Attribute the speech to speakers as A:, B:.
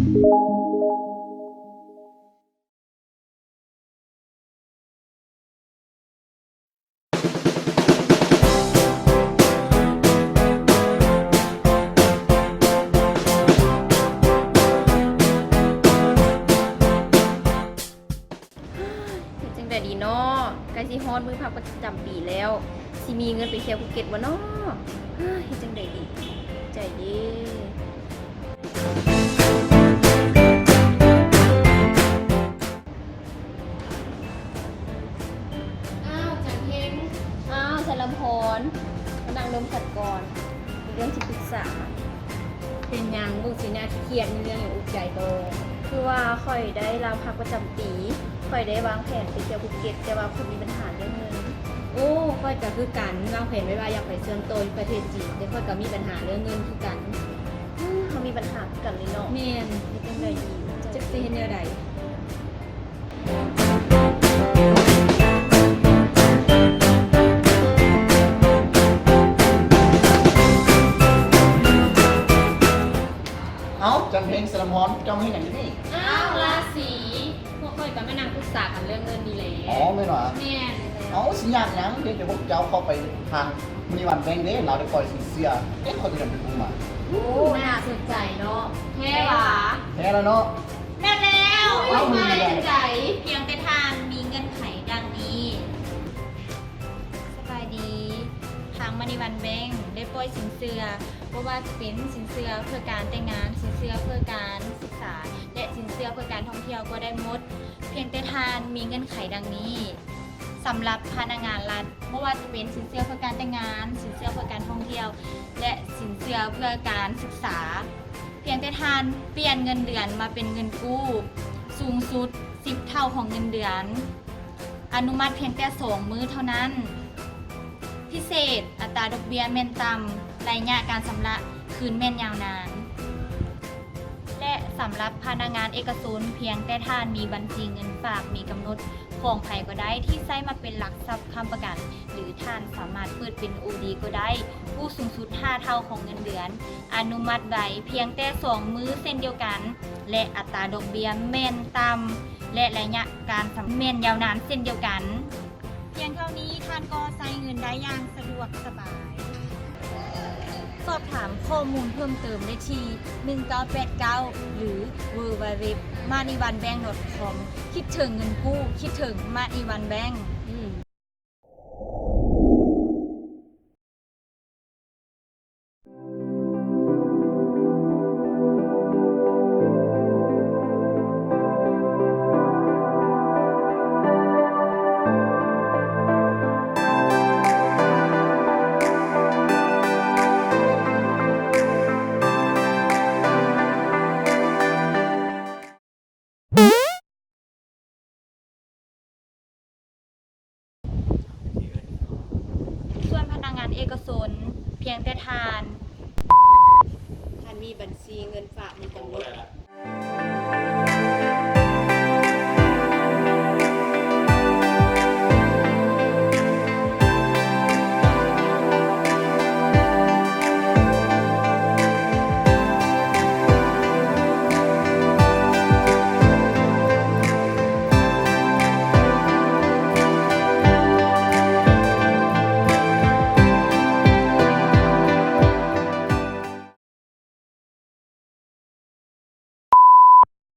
A: จังได๋ดีเนาะใกล้สิฮอดมื้อพักประจำปีแล้วสิมีเงินไปเที่ยวภูเก็ตบ่เนาะเฮ็ดจังได๋ดีใจเด้จันเพ็งชัยลำพรมานั่งลมขัดก่อนมีเรื่องสิปรึกษา
B: เป็นหยังลูกสิหน้าที่เครียดมีเรื่องอย่างอุกใจโต
A: คือว่าค่อยได้ลาพักประจำปีค่อยได้วางแผนไปเที่ยวภูเก็ตแต่ว่าค่อยมีปัญหาเรื่องเงิน
B: โอ้ค่อยก็คือกันวางแผนไว้ว่าอยากไปเชิญโตอยู่ประเทศจีนแต่ค่อยก็มีปัญหาเรื่องเงินคือกัน
A: เขามีปัญหากันเลยเนาะ
B: แม่น
A: นี่เป็นไงดี
B: จักสิเฮ็ดแนวใด
C: เอ้าจันเพลงสลัมฮอนเจ้าไม่เห็นอย่างนี้
B: อ้าวราศีพวกค่อยก็มานั่งปรึกษากันเรื่องเงินนี่แหละ
C: อ๋อไม่หรอ
B: แม่น
C: เอ้าสิยากยังเดี๋ยวพวกเจ้าเข้าไปทางมีวันแบงค์เด้เราได้ปล่อยสินเสียเขาจะทำเป็นผู้มา
B: โอ้น่าสนใจเนาะแท้หวา
C: แน่แล้วเนาะ
D: แม่แล้ว
C: เอามือ
B: น่า
C: เลย
B: สนใจ
D: เพียงแต่ทานมีเงื่อนไขดังนี้สบายดี ทางมณีวันแบงค์ได้ปล่อยสินเชื่อเพราะว่าจะเป็นสินเชื่อเพื่อการแต่งงาน สินเชื่อเพื่อการศึกษา และสินเชื่อเพื่อการท่องเที่ยวก็ได้หมด เพียงแต่ทานมีเงื่อนไขดังนี้สำหรับพนักงานรัฐไม่ว่าจะเป็นสินเชื่อเพื่อการแต่งงาน สินเชื่อเพื่อการท่องเที่ยว และสินเชื่อเพื่อการศึกษา เพียงแต่ทานเปลี่ยนเงินเดือนมาเป็นเงินกู้สูงสุด 10 เท่าของเงินเดือน อนุมัติเพียงแต่2 มื้อเท่านั้น พิเศษอัตราดอกเบี้ยแม่นต่ำระยะการชำระคืนแม่นยาวนาน และสำหรับพนักงานเอกชนเพียงแต่ท่านมีบัญชีเงินฝากมีกำหนดของไผก็ได้ที่ใช้มาเป็นหลักทรัพย์ค้ำประกัน หรือท่านสามารถเปิดเป็น OD ก็ได้กู้สูงสุด 5 เท่าของเงินเดือน อนุมัติไว้เพียงแต่2 มื้อเส้นเดียวกัน และอัตราดอกเบี้ยแม่นต่ำและระยะการชำระแม่นยาวนานเส้นเดียวกัน เพียงเท่านี้ท่านก็ใช้เงินได้อย่างสะดวกสบาย สอบถามข้อมูลเพิ่มเติมได้ที่ 1989 หรือ www.maniwanbank.com คิดถึงเงินกู้ คิดถึง Maniwan Bank ส่วนพนักงานเอกชนเพียงแต่ทาน
B: ท่านมีบัญชีเงินฝากมีกำหนด